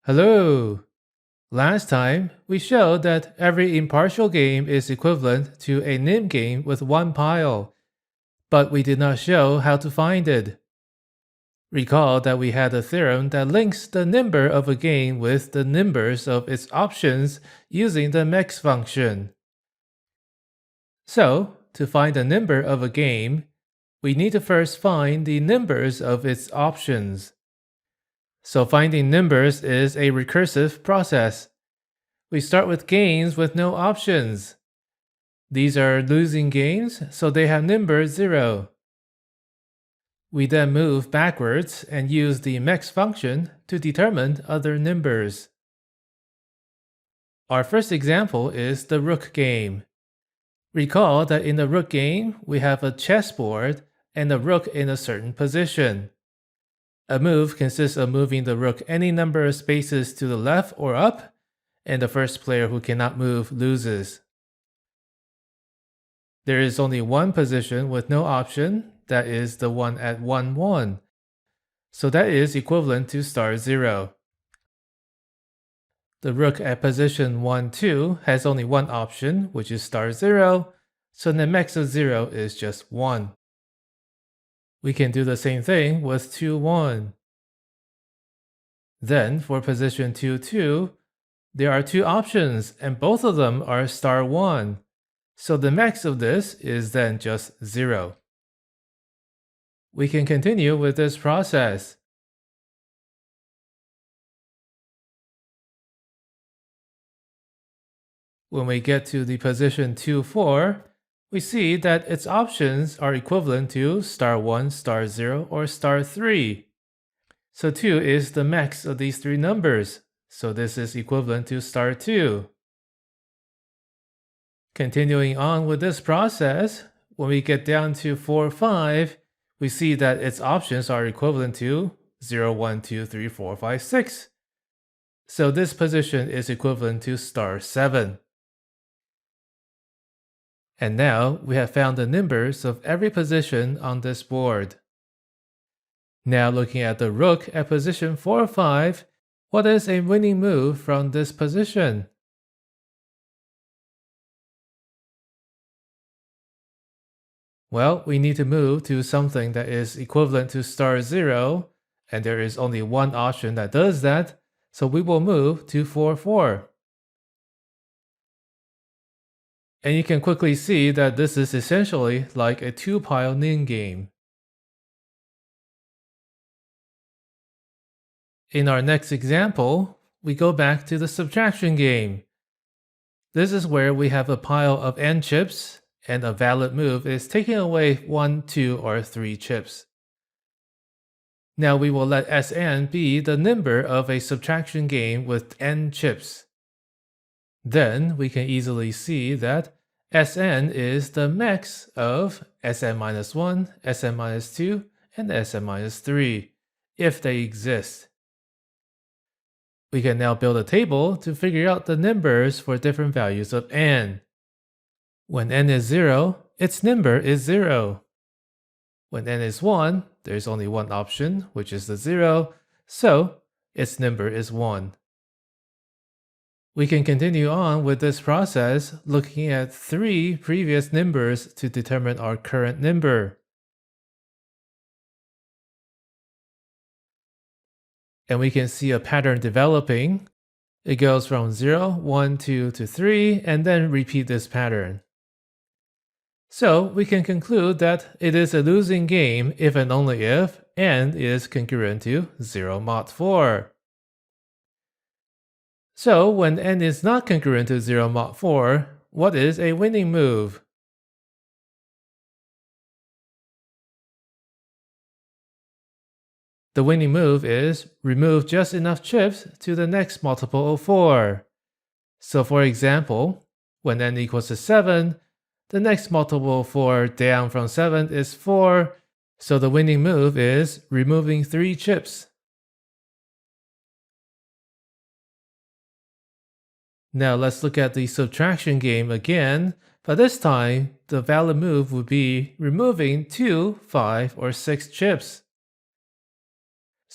Hello! Last time, we showed that every impartial game is equivalent to a nim game with one pile, but we did not show how to find it. Recall that we had a theorem that links the nimber of a game with the nimbers of its options using the max function. So, to find the nimber of a game, we need to first find the nimbers of its options. So finding nimbers is a recursive process. We start with games with no options. These are losing games, so they have nimber 0. We then move backwards and use the max function to determine other nimbers. Our first example is the rook game. Recall that in the rook game, we have a chessboard and a rook in a certain position. A move consists of moving the rook any number of spaces to the left or up, and the first player who cannot move loses. There is only one position with no option, that is the one at 1-1. So that is equivalent to *0. The rook at position 1-2 has only one option, which is *0, so the max of 0 is just 1. We can do the same thing with 2-1. Then for position 2-2, there are two options and both of them are *1. So the max of this is then just 0. We can continue with this process. When we get to the position 2-4, we see that its options are equivalent to *1, *0, or *3. So 2 is the max of these three numbers, so this is equivalent to *2. Continuing on with this process, when we get down to 4-5, we see that its options are equivalent to 0, 1, 2, 3, 4, 5, 6. So this position is equivalent to *7. And now we have found the nimbers of every position on this board. Now looking at the rook at position 4-5, what is a winning move from this position? Well, we need to move to something that is equivalent to *0, and there is only one option that does that, so we will move to 4-4. And you can quickly see that this is essentially like a two-pile nim game. In our next example, we go back to the subtraction game. This is where we have a pile of n chips, and a valid move is taking away 1, 2, or 3 chips. Now we will let Sn be the nimber of a subtraction game with n chips. Then we can easily see that Sn is the max of Sn-1, Sn-2, and Sn-3, if they exist. We can now build a table to figure out the nimbers for different values of n. When n is 0, its nimber is 0. When n is 1, there's only one option, which is the 0, so its nimber is 1. We can continue on with this process looking at 3 previous nimbers to determine our current nimber. And we can see a pattern developing. It goes from 0, 1, 2 to 3, and then repeat this pattern. So we can conclude that it is a losing game if and only if n is congruent to 0 mod 4. So when n is not congruent to 0 mod 4, what is a winning move? The winning move is remove just enough chips to the next multiple of 4. So for example, when n equals to 7, the next multiple of 4 down from 7 is 4, so the winning move is removing 3 chips. Now let's look at the subtraction game again, but this time the valid move would be removing 2, 5, or 6 chips.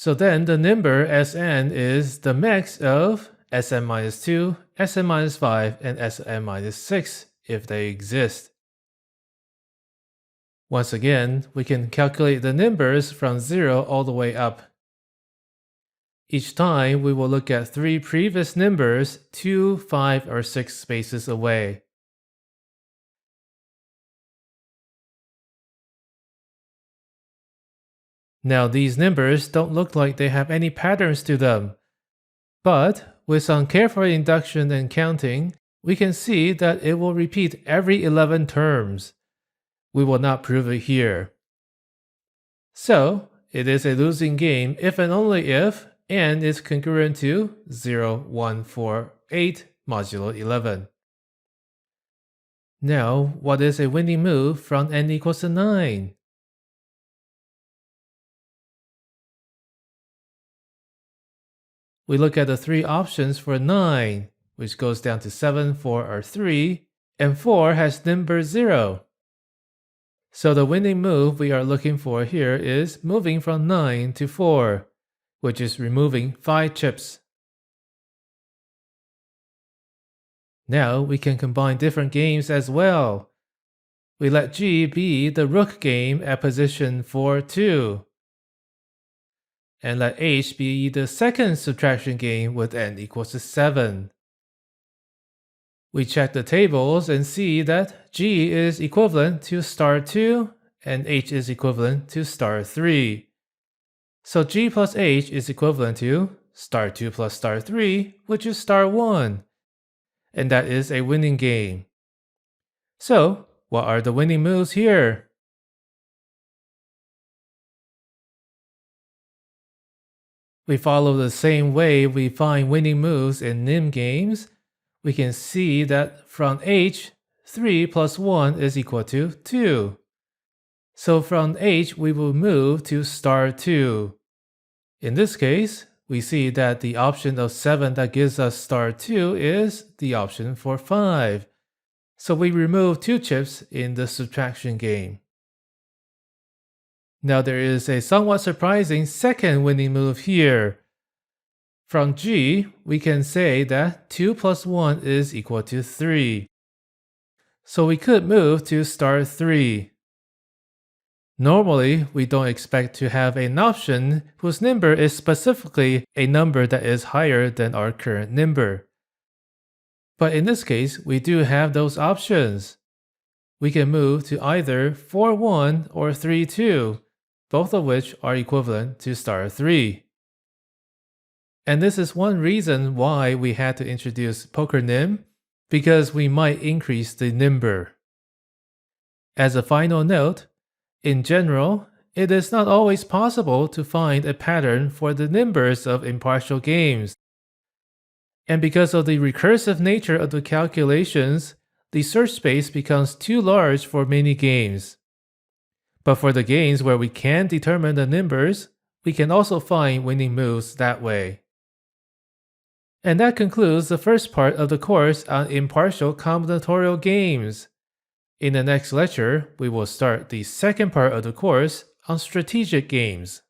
So then the nimber Sn is the mix of Sn minus 2, Sn minus 5, and Sn minus 6 if they exist. Once again, we can calculate the nimbers from 0 all the way up. Each time, we will look at 3 previous nimbers 2, 5, or 6 spaces away. Now these nimbers don't look like they have any patterns to them. But with some careful induction and counting, we can see that it will repeat every 11 terms. We will not prove it here. So, it is a losing game if and only if n is congruent to 0, 1, 4, 8 modulo 11. Now, what is a winning move from n equals to 9? We look at the 3 options for 9, which goes down to 7, 4, or 3, and 4 has nimber 0. So the winning move we are looking for here is moving from 9 to 4, which is removing 5 chips. Now we can combine different games as well. We let G be the rook game at position 4, 2. And let H be the second subtraction game with n equals to 7. We check the tables and see that G is equivalent to star 2 and H is equivalent to star 3. So G plus H is equivalent to star 2 plus star 3, which is star 1. And that is a winning game. So, what are the winning moves here? We follow the same way we find winning moves in nim games. We can see that from H, 3 plus 1 is equal to 2. So from H, we will move to star 2. In this case, we see that the option of 7 that gives us star 2 is the option for 5. So we remove 2 chips in the subtraction game. Now there is a somewhat surprising second winning move here. From G, we can say that 2 plus 1 is equal to 3. So we could move to star 3. Normally, we don't expect to have an option whose nimber is specifically a number that is higher than our current nimber. But in this case, we do have those options. We can move to either 4, 1 or 3, 2, both of which are equivalent to star 3. And this is one reason why we had to introduce poker nim, because we might increase the nimber. As a final note, in general, it is not always possible to find a pattern for the nimbers of impartial games. And because of the recursive nature of the calculations, the search space becomes too large for many games. But for the games where we can determine the nimbers, we can also find winning moves that way. And that concludes the first part of the course on impartial combinatorial games. In the next lecture, we will start the second part of the course on strategic games.